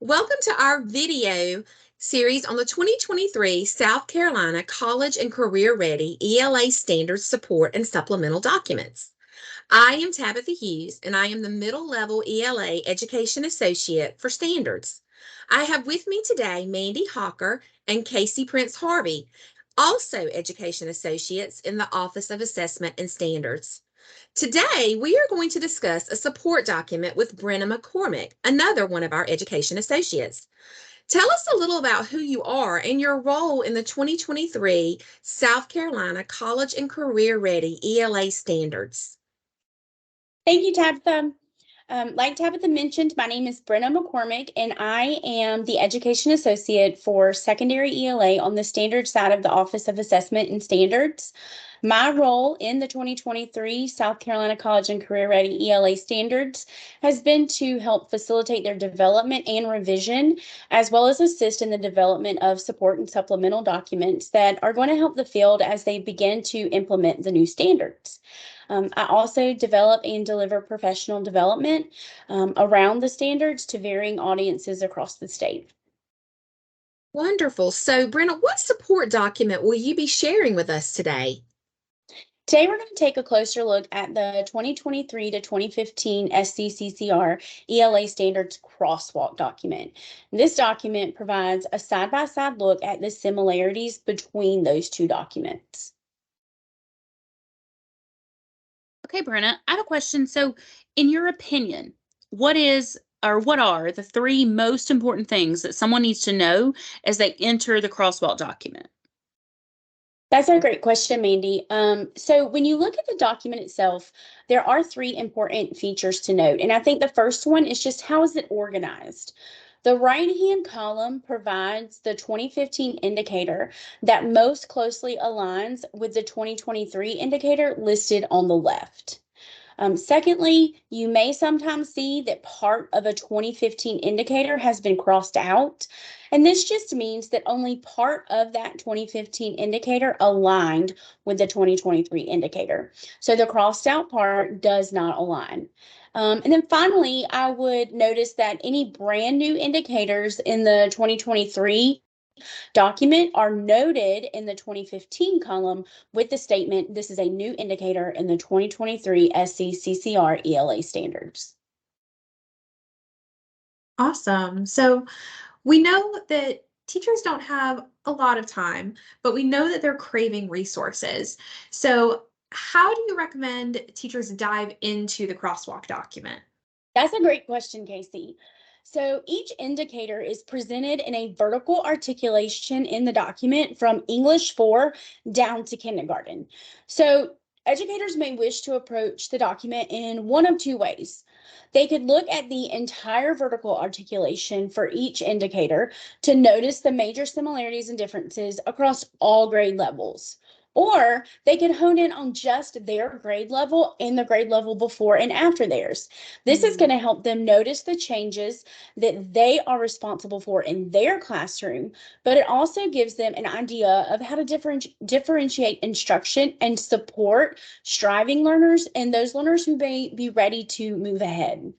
Welcome to our video series on the 2023 South Carolina College and Career Ready ELA Standards Support and Supplemental Documents. I am Tabitha Hughes, and I am the Middle Level ELA Education Associate for Standards. I have with me today Mandy Hawker and Casey Prince Harvey, also Education Associates in the Office of Assessment and Standards. Today, we are going to discuss a support document with Brenna McCormick, another one of our education associates. Tell us a little about who you are and your role in the 2023 South Carolina College and Career Ready ELA Standards. Thank you, Tabitha. Like Tabitha mentioned, my name is Brenna McCormick, and I am the Education Associate for Secondary ELA on the Standards side of the Office of Assessment and Standards. My role in the 2023 South Carolina College and Career Ready ELA Standards has been to help facilitate their development and revision, as well as assist in the development of support and supplemental documents that are going to help the field as they begin to implement the new standards. I also develop and deliver professional development around the standards to varying audiences across the state. Wonderful. So, Brenna, what support document will you be sharing with us today? Today, we're going to take a closer look at the 2023 to 2015 SC CCR ELA Standards Crosswalk Document. This document provides a side-by-side look at the similarities between those two documents. Okay, Brenna, I have a question. So, in your opinion, what are the three most important things that someone needs to know as they enter the crosswalk document? That's a great question, Mandy. So when you look at the document itself, there are three important features to note. And I think the first one is just how is it organized? The right-hand column provides the 2015 indicator that most closely aligns with the 2023 indicator listed on the left. Secondly, you may sometimes see that part of a 2015 indicator has been crossed out. And this just means that only part of that 2015 indicator aligned with the 2023 indicator. So the crossed out part does not align. And then finally, I would notice that any brand new indicators in the 2023 document are noted in the 2015 column with the statement, this is a new indicator in the 2023 SC CCR ELA Standards. Awesome. So we know that teachers don't have a lot of time, but we know that they're craving resources. So how do you recommend teachers dive into the crosswalk document? That's a great question, Casey. So each indicator is presented in a vertical articulation in the document from English 4 down to kindergarten. So educators may wish to approach the document in one of two ways. They could look at the entire vertical articulation for each indicator to notice the major similarities and differences across all grade levels. Or they could hone in on just their grade level and the grade level before and after theirs. This is going to help them notice the changes that they are responsible for in their classroom, but it also gives them an idea of how to differentiate instruction and support striving learners and those learners who may be ready to move ahead.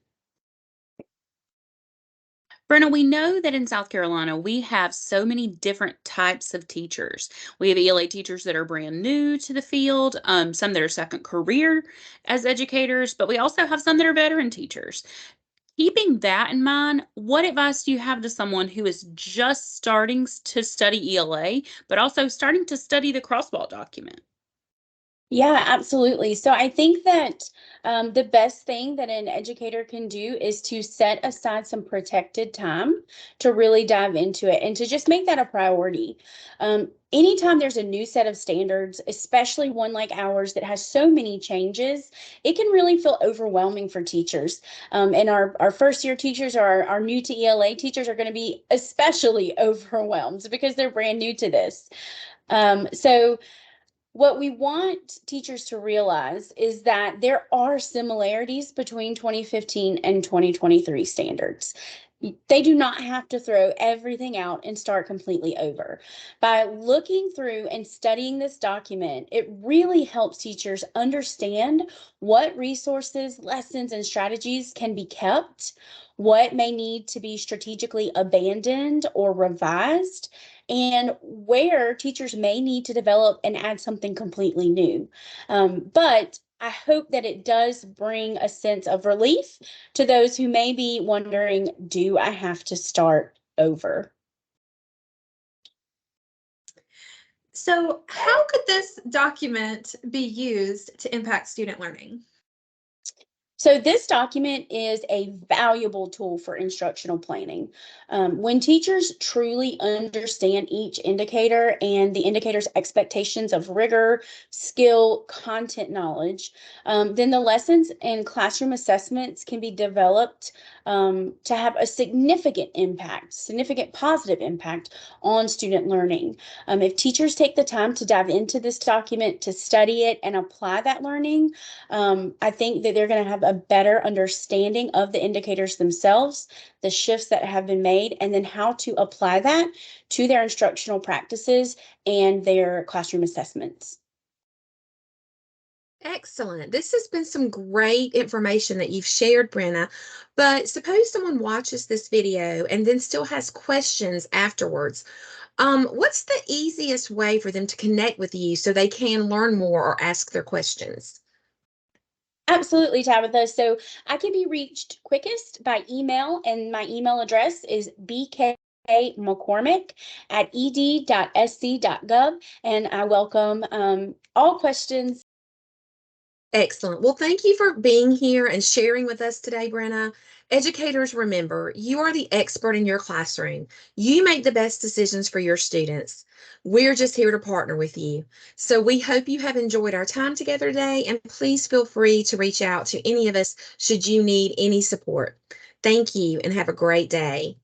Brenna, we know that in South Carolina, we have so many different types of teachers. We have ELA teachers that are brand new to the field, some that are second career as educators, but we also have some that are veteran teachers. Keeping that in mind, what advice do you have to someone who is just starting to study ELA, but also starting to study the crosswalk document? Yeah, absolutely. So I think that the best thing that an educator can do is to set aside some protected time to really dive into it and to just make that a priority. Anytime there's a new set of standards, especially one like ours that has so many changes, it can really feel overwhelming for teachers. And our first year teachers or our new to ELA teachers are going to be especially overwhelmed because they're brand new to this. So what we want teachers to realize is that there are similarities between 2015 and 2023 standards. They do not have to throw everything out and start completely over. By looking through and studying this document, it really helps teachers understand what resources, lessons, and strategies can be kept, what may need to be strategically abandoned or revised, and where teachers may need to develop and add something completely new. But I hope that it does bring a sense of relief to those who may be wondering, do I have to start over? So, how could this document be used to impact student learning? So this document is a valuable tool for instructional planning. When teachers truly understand each indicator and the indicator's expectations of rigor, skill, content knowledge, then the lessons and classroom assessments can be developed to have a significant positive impact on student learning. If teachers take the time to dive into this document, to study it and apply that learning, I think that they're going to have a better understanding of the indicators themselves, the shifts that have been made, and then how to apply that to their instructional practices and their classroom assessments. Excellent. This has been some great information that you've shared, Brenna. But suppose someone watches this video and then still has questions afterwards. What's the easiest way for them to connect with you so they can learn more or ask their questions? Absolutely, Tabitha. So I can be reached quickest by email, and my email address is bkmccormick@ed.sc.gov, and I welcome all questions. Excellent. Well, thank you for being here and sharing with us today, Brenna. Educators, remember, you are the expert in your classroom. You make the best decisions for your students. We're just here to partner with you. So we hope you have enjoyed our time together today, and please feel free to reach out to any of us should you need any support. Thank you and have a great day.